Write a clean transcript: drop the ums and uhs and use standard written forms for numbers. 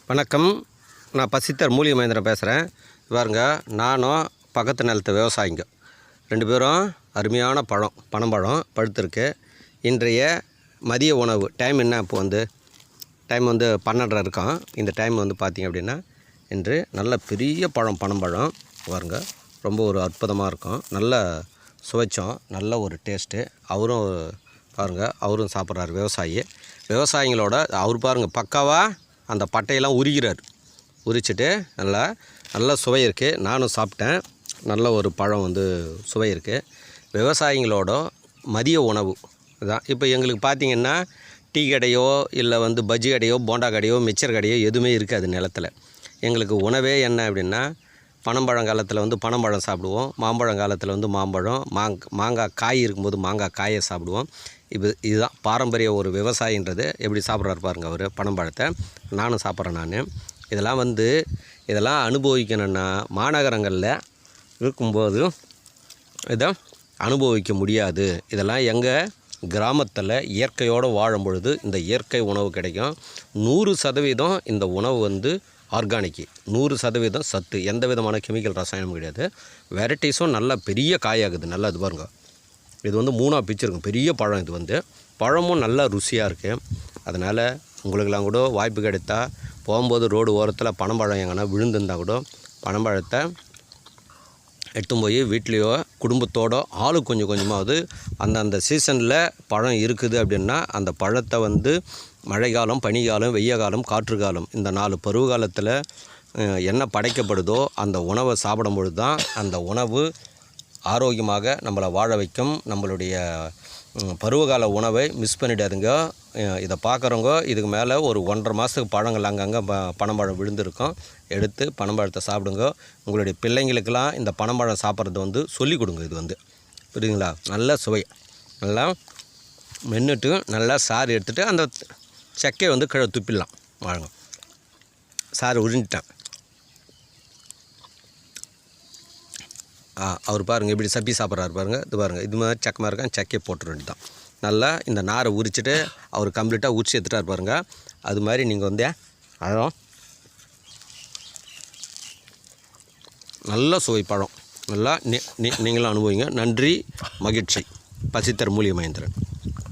வணக்கம். நான் பசித்தர் மூலிகை மகேந்திரன் பேசுகிறேன். பாருங்க, நானும் பக்கத்து நிலத்து விவசாயிங்க 2 பேரும் அருமையான பனம்பழம் பழுத்திருக்கு. இன்றைய மதிய உணவு டைம் என்ன? இப்போ டைம் 12:30 இருக்கும். இந்த டைம் பார்த்திங்க அப்படின்னா இன்று நல்ல பெரிய பனம்பழம் பாருங்க, ரொம்ப ஒரு அற்புதமாக இருக்கும். நல்ல சுவைச்சம், நல்ல ஒரு டேஸ்ட்டு. அவரும் பாருங்கள், அவரும் சாப்பிட்றாரு. விவசாயிங்களோட அவர் பாருங்கள், பக்காவாக அந்த பட்டையெல்லாம் உரிச்சிட்டு நல்லா சுவை இருக்குது. நானும் சாப்பிட்டேன். நல்ல ஒரு பழம் சுவை இருக்குது. விவசாயிங்களோட மதிய உணவு இதுதான். இப்போ எங்களுக்கு பார்த்திங்கன்னா டீ கடையோ இல்லை பஜ்ஜி கடையோ போண்டா கடையோ மிச்சர் கடையோ எதுவுமே இருக்காது நிலத்தில். எங்களுக்கு உணவே என்ன அப்படின்னா, பனம்பழம் காலத்தில் பனம்பழம் சாப்பிடுவோம், மாம்பழம் காலத்தில் மாம்பழம், மாங்காய் காய் இருக்கும்போது மாங்காய் காயை சாப்பிடுவோம். இதுதான் பாரம்பரிய ஒரு விவசாயின்றது. எப்படி சாப்பிட்றாரு பாருங்கள் அவர் பனம்பழத்தை. நானும் சாப்பிட்றேன். இதெல்லாம் அனுபவிக்கணுன்னா மாநகரங்களில் இருக்கும்போது இதை அனுபவிக்க முடியாது. இதெல்லாம் எங்கள் கிராமத்தில் இயற்கையோடு வாழும் பொழுது இந்த இயற்கை உணவு கிடைக்கும். 100% இந்த உணவு ஆர்கானிக்கு, 100% சத்து, எந்த விதமான கெமிக்கல் ரசாயனமும் கிடையாது. வெரைட்டிஸும் நல்ல பெரிய காயாகுது. நல்லா இது பாருங்க, இது 3ஆக பிச்சிருக்கும். பெரிய பழம். இது பழமும் நல்லா ருசியாக இருக்குது. அதனால் உங்களுக்கெல்லாம் கூட வாய்ப்பு கிடைத்தா போகும்போது ரோடு ஓரத்தில் பனம்பழம் எங்கன்னா விழுந்திருந்தால் கூட பனம்பழத்தை எடுத்துன்னு போய் வீட்லேயோ குடும்பத்தோடு ஆளுக்கு கொஞ்சம் கொஞ்சமாவது அந்தந்த சீசனில் பழம் இருக்குது அப்படின்னா அந்த பழத்தை மழைக்காலம், பனிக்காலம், வெய்ய காலம், காற்று காலம், இந்த 4 பருவ காலத்தில் என்ன படைக்கப்படுதோ அந்த உணவை சாப்பிடும் பொழுது தான் அந்த உணவு ஆரோக்கியமாக நம்மளை வாழ வைக்கும். நம்மளுடைய பருவகால உணவை மிஸ் பண்ணிடாதுங்க. இதை பார்க்குறவங்க இதுக்கு மேலே ஒரு 1.5 மாதத்துக்கு பழங்கள் அங்கங்கே பனம்பழம் விழுந்திருக்கும். எடுத்து பனம்பழத்தை சாப்பிடுங்க. உங்களுடைய பிள்ளைங்களுக்கெல்லாம் இந்த பனம்பழம் சாப்பிட்றது சொல்லிக் கொடுங்க. இது புரியுதுங்களா? நல்ல சுவை. நல்லா மென்னுட்டு நல்லா சாறு எடுத்துகிட்டு அந்த சக்கையை கீழே துப்பிடலாம். வாங்க, சாறு உறிஞ்சிட்டேன். அவர் பாருங்கள் எப்படி சப்பி சாப்பிட்றாரு பாருங்கள். இது பாருங்கள், இது மாதிரி சக்கமாக இருக்கான். சக்கையை போட்டுற வேண்டியதான். நல்லா இந்த நாரை உரிச்சிட்டு அவர் கம்ப்ளீட்டாக உரிச்சு எடுத்துட்டார் பாருங்கள். அது மாதிரி நீங்கள் அழகும் நல்ல சுவை பழம். நல்லா நீங்களும் அனுபவிங்க. நன்றி, மகிழ்ச்சி. பசித்தர் மூலிகை மகேந்திரன்.